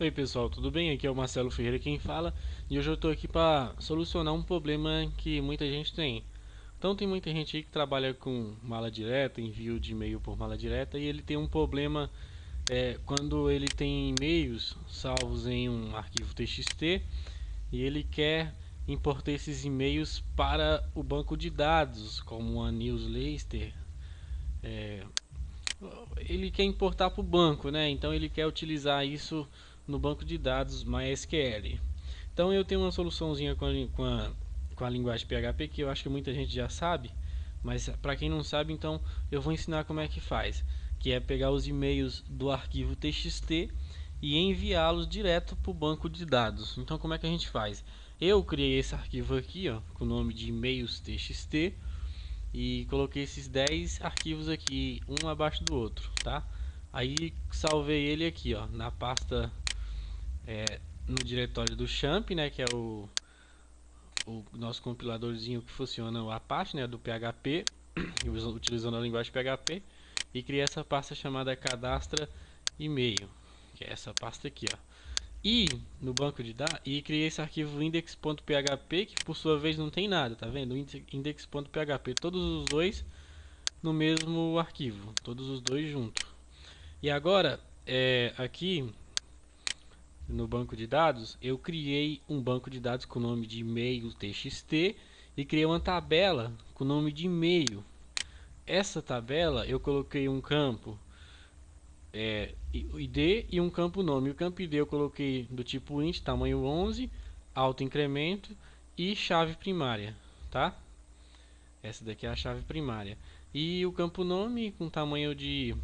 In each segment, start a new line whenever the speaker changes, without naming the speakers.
Oi pessoal, tudo bem? Aqui é o Marcelo Ferreira quem fala e hoje eu estou aqui para solucionar um problema que muita gente tem. Então tem muita gente aí que trabalha com mala direta, envio de e-mail por mala direta e ele tem um problema quando ele tem e-mails salvos em um arquivo TXT e ele quer importar esses e-mails para o banco de dados, como uma newsletter. É, Ele quer importar para o banco, né? Então ele quer utilizar isso no banco de dados MySQL. Então eu tenho uma soluçãozinha com a linguagem PHP que eu acho que muita gente já sabe, mas para quem não sabe, então eu vou ensinar como é que faz, que é pegar os e-mails do arquivo TXT e enviá-los direto para o banco de dados. Então como é que a gente faz? Eu criei esse arquivo aqui, ó, com o nome de e-mails TXT e coloquei esses 10 arquivos aqui, um abaixo do outro, tá? Aí salvei ele aqui, ó, na pasta no diretório do champ, né, que é o nosso compiladorzinho que funciona o Apache, né, do PHP, utilizando a linguagem PHP, e criei essa pasta chamada cadastra e-mail, que é essa pasta aqui, ó. E no banco de dados, e criei esse arquivo index.php, que por sua vez não tem nada, tá vendo? Index.php, todos os dois no mesmo arquivo, todos os dois juntos. E agora, aqui no banco de dados, eu criei um banco de dados com o nome de e-mail txt e criei uma tabela com o nome de e-mail. Essa tabela eu coloquei um campo ID e um campo nome. O campo ID eu coloquei do tipo int, tamanho 11, auto incremento e chave primária, tá? Essa daqui é a chave primária. E o campo nome com tamanho de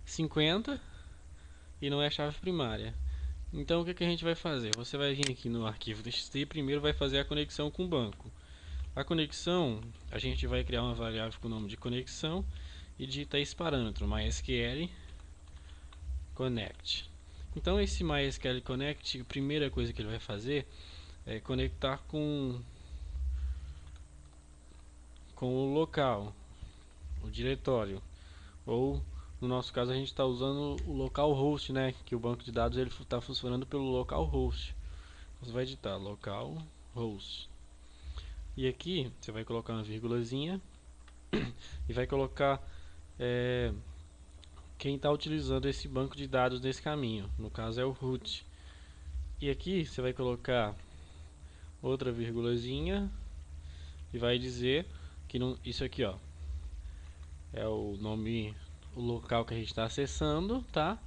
50 e não é chave primária. Então o que a gente vai fazer? Você vai vir aqui no arquivo txt e primeiro vai fazer a conexão com o banco. A conexão, a gente vai criar uma variável com o nome de conexão e digitar esse parâmetro, MySQL connect. Então esse MySQL connect, a primeira coisa que ele vai fazer é conectar com o local, o diretório, ou no nosso caso a gente está usando o localhost, né? Que o banco de dados ele está funcionando pelo localhost. Você vai digitar localhost e aqui você vai colocar uma vírgulazinha e vai colocar quem está utilizando esse banco de dados nesse caminho. No caso é o root. E aqui você vai colocar outra vírgulazinha e vai dizer que não, isso aqui, ó, é o nome, o local que a gente está acessando, tá?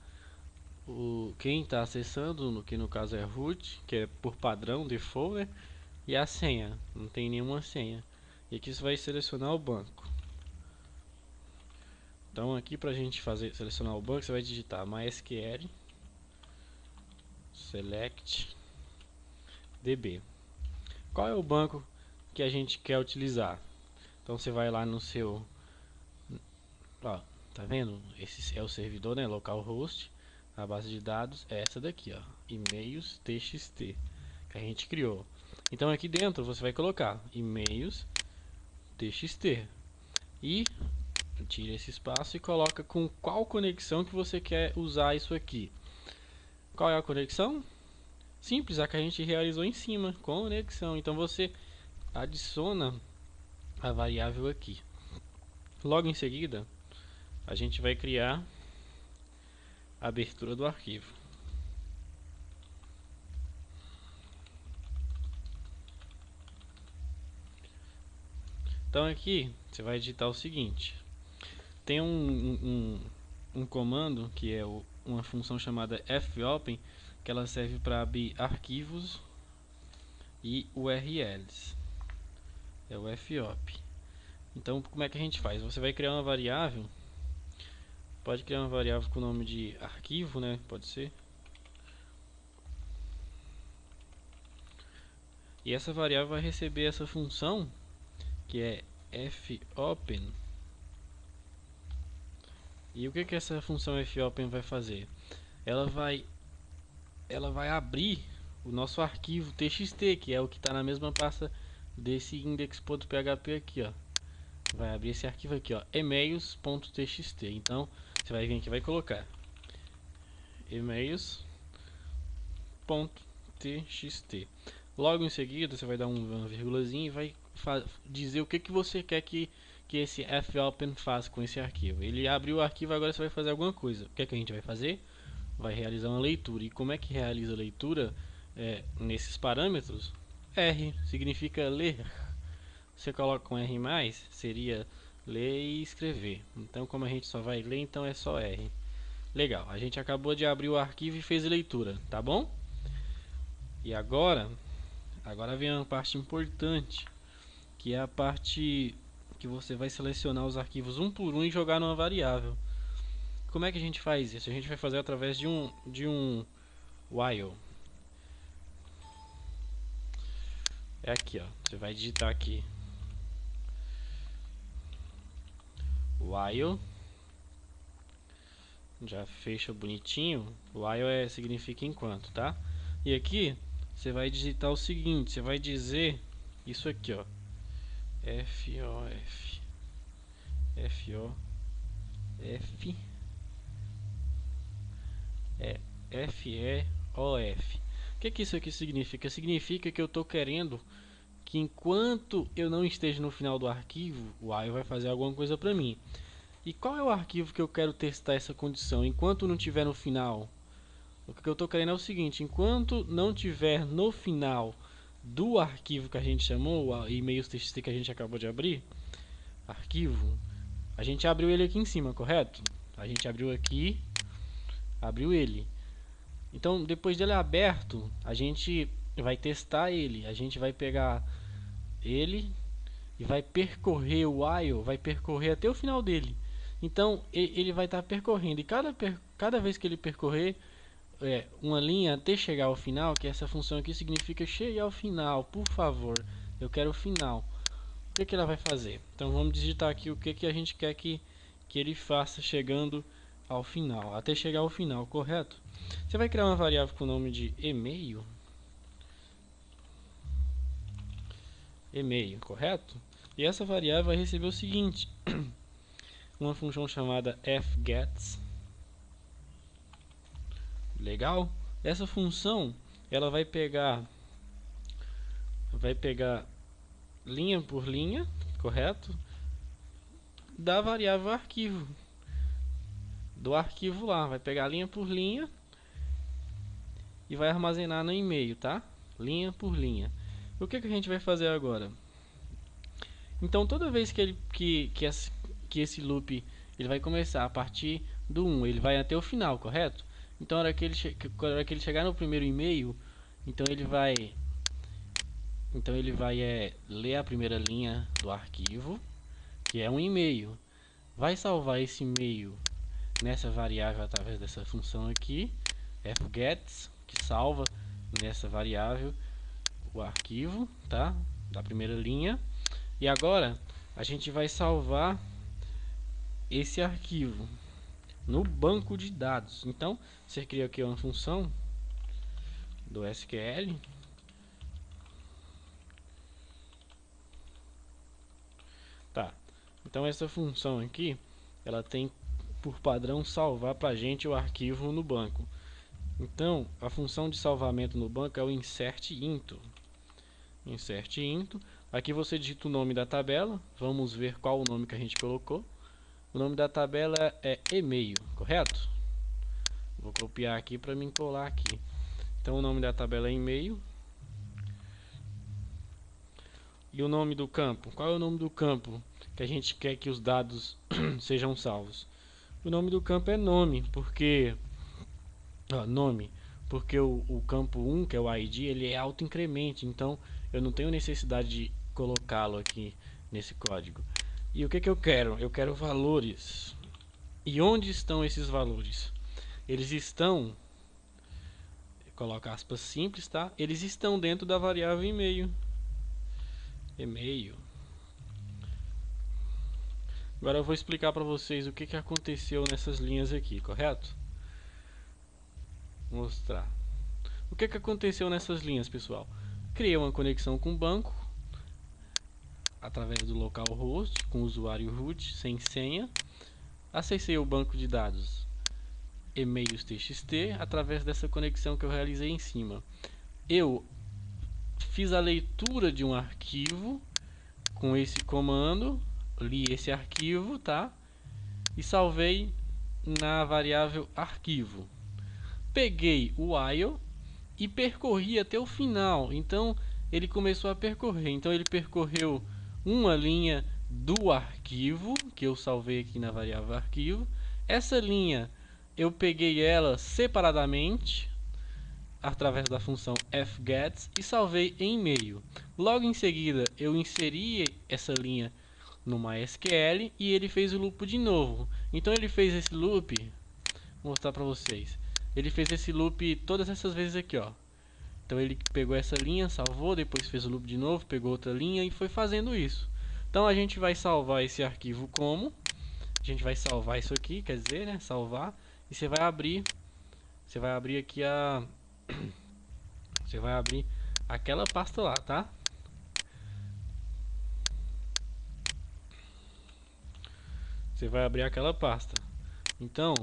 Quem está acessando, que no caso é root, que é por padrão, default, né? E a senha, não tem nenhuma senha. E aqui você vai selecionar o banco. Então aqui para a gente selecionar o banco, você vai digitar MySQL select db. Qual é o banco que a gente quer utilizar? Então você vai lá no seu, ó, tá vendo? Esse é o servidor, né? Localhost. A base de dados é essa daqui, ó, e-mails txt que a gente criou. Então aqui dentro você vai colocar e-mails txt e tira esse espaço e coloca com qual conexão que você quer usar isso aqui. Qual é a conexão? Simples, a que a gente realizou em cima, conexão. Então você adiciona a variável aqui. Logo em seguida, a gente vai criar a abertura do arquivo. Então aqui você vai digitar o seguinte: tem um comando que é uma função chamada fopen, que ela serve para abrir arquivos e URLs. É o fop. Então como é que a gente faz? Você vai criar uma variável, pode criar uma variável com o nome de arquivo, né? Pode ser. E essa variável vai receber essa função que é fopen. E o que essa função fopen vai fazer? Ela vai abrir o nosso arquivo txt, que é o que está na mesma pasta desse index.php aqui, ó. Vai abrir esse arquivo aqui, ó, emails.txt. Então você vai vir aqui e vai colocar emails .txt. Logo em seguida você vai dar uma vírgulazinha e vai dizer o que você quer que esse fopen faça com esse arquivo. Ele abriu o arquivo, agora você vai fazer alguma coisa. O que é que a gente vai fazer? Vai realizar uma leitura. E como é que realiza a leitura nesses parâmetros? R significa ler. Você coloca um R+, seria ler e escrever. Então, como a gente só vai ler, então é só R. Legal, a gente acabou de abrir o arquivo e fez a leitura, tá bom? E agora vem uma parte importante, que é a parte que você vai selecionar os arquivos um por um e jogar numa variável. Como é que a gente faz isso? A gente vai fazer através de um while. É aqui, ó. Você vai digitar aqui while, já fecha bonitinho. While significa enquanto, tá? E aqui você vai digitar o seguinte, você vai dizer isso aqui, ó, FOF, FEOF. O que isso aqui significa? Significa que eu estou querendo que enquanto eu não esteja no final do arquivo, o while vai fazer alguma coisa para mim. E qual é o arquivo que eu quero testar essa condição? Enquanto não estiver no final, o que eu estou querendo é o seguinte: enquanto não estiver no final do arquivo que a gente chamou, o e-mails.txt que a gente acabou de abrir, arquivo, a gente abriu ele aqui em cima, correto? A gente abriu aqui, abriu ele. Então, depois dele aberto, a gente vai testar ele. A gente vai pegar ele e vai percorrer o while, vai percorrer até o final dele. Então, ele vai estar percorrendo. E cada vez que ele percorrer uma linha até chegar ao final, que essa função aqui significa chegar ao final, por favor, eu quero o final. O que ela vai fazer? Então, vamos digitar aqui o que a gente quer que ele faça chegando ao final, até chegar ao final, correto? Você vai criar uma variável com o nome de e-mail, correto? E essa variável vai receber o seguinte: uma função chamada fgets. Legal? Essa função ela vai pegar linha por linha, correto? Da variável arquivo, do arquivo lá, vai pegar linha por linha e vai armazenar no e-mail, tá? Linha por linha. O que a gente vai fazer agora? Então, toda vez que esse loop ele vai começar a partir do 1, ele vai até o final, correto? Então, na hora que ele chegar no primeiro e-mail, então ele vai ler a primeira linha do arquivo, que é um e-mail. Vai salvar esse e-mail nessa variável através dessa função aqui, fgets, que salva nessa variável o arquivo, tá? Da primeira linha. E agora a gente vai salvar esse arquivo no banco de dados. Então, você cria aqui uma função do SQL tá. Então essa função aqui, ela tem por padrão salvar pra gente o arquivo no banco. Então, a função de salvamento no banco é o insert into. Insert into. Aqui você digita o nome da tabela. Vamos ver qual o nome que a gente colocou. O nome da tabela é e-mail, correto? Vou copiar aqui para me colar aqui. Então o nome da tabela é e-mail. E o nome do campo? Qual é o nome do campo que a gente quer que os dados sejam salvos? O nome do campo é nome, porque o campo 1, que é o ID, ele é autoincremente, então eu não tenho necessidade de colocá-lo aqui nesse código. E o que eu quero? Eu quero valores. E onde estão esses valores? Eles estão, coloca aspas simples, tá? Eles estão dentro da variável e-mail. E-mail. Agora eu vou explicar para vocês o que aconteceu nessas linhas aqui, correto? Vou mostrar. O que aconteceu nessas linhas, pessoal? Criei uma conexão com o banco através do localhost com o usuário root sem senha. Acessei o banco de dados e-mails txt através dessa conexão que eu realizei em cima. Eu fiz a leitura de um arquivo com esse comando, li esse arquivo, tá? E salvei na variável arquivo. Peguei o while e percorri até o final. Então ele começou a percorrer. Então ele percorreu uma linha do arquivo que eu salvei aqui na variável arquivo. Essa linha eu peguei ela separadamente através da função fgets e salvei em e-mail. Logo em seguida eu inseri essa linha no MySQL e ele fez o loop de novo. Então ele fez esse loop, vou mostrar para vocês. Ele fez esse loop todas essas vezes aqui, ó. Então ele pegou essa linha, salvou, depois fez o loop de novo, pegou outra linha e foi fazendo isso. Então a gente vai salvar esse arquivo como? A gente vai salvar isso aqui, quer dizer, né, salvar, e você vai abrir aqui a você vai abrir aquela pasta lá, tá? Você vai abrir aquela pasta. Então,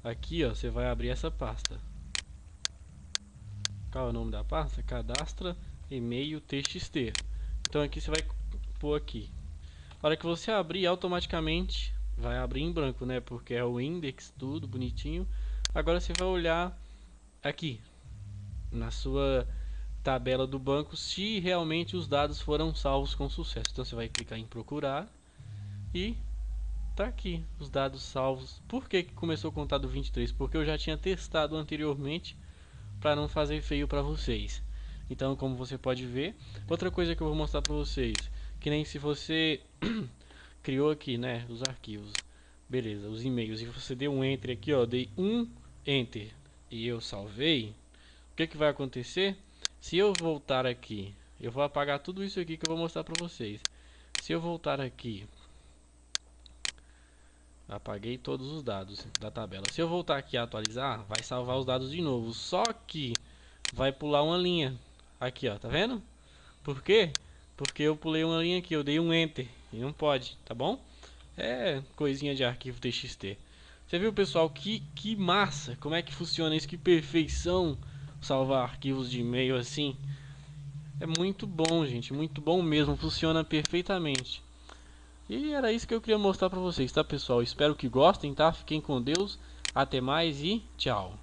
aqui, ó, você vai abrir essa pasta. Qual é o nome da pasta? Cadastra e-mail txt. Então aqui você vai pôr aqui. Na hora que você abrir, automaticamente vai abrir em branco, né? Porque é o index, tudo bonitinho. Agora você vai olhar aqui na sua tabela do banco se realmente os dados foram salvos com sucesso. Então você vai clicar em procurar e tá aqui os dados salvos. Por que começou a contar do 23? Porque eu já tinha testado anteriormente para não fazer feio para vocês. Então, como você pode ver, outra coisa que eu vou mostrar para vocês, que nem se você criou aqui, né, os arquivos, beleza, os e-mails, e você deu um enter aqui, ó, dei um enter e eu salvei, o que vai acontecer? Se eu voltar aqui, eu vou apagar tudo isso aqui que eu vou mostrar para vocês. Se eu voltar aqui, apaguei todos os dados da tabela. Se eu voltar aqui a atualizar, vai salvar os dados de novo, só que vai pular uma linha aqui, ó, tá vendo? Por quê? Porque eu pulei uma linha aqui, eu dei um enter e não pode, tá bom? É coisinha de arquivo txt. Você viu, pessoal, que massa, como é que funciona isso, que perfeição salvar arquivos de e-mail assim. É muito bom, gente, muito bom mesmo, funciona perfeitamente. E era isso que eu queria mostrar pra vocês, tá, pessoal? Espero que gostem, tá? Fiquem com Deus, até mais e tchau.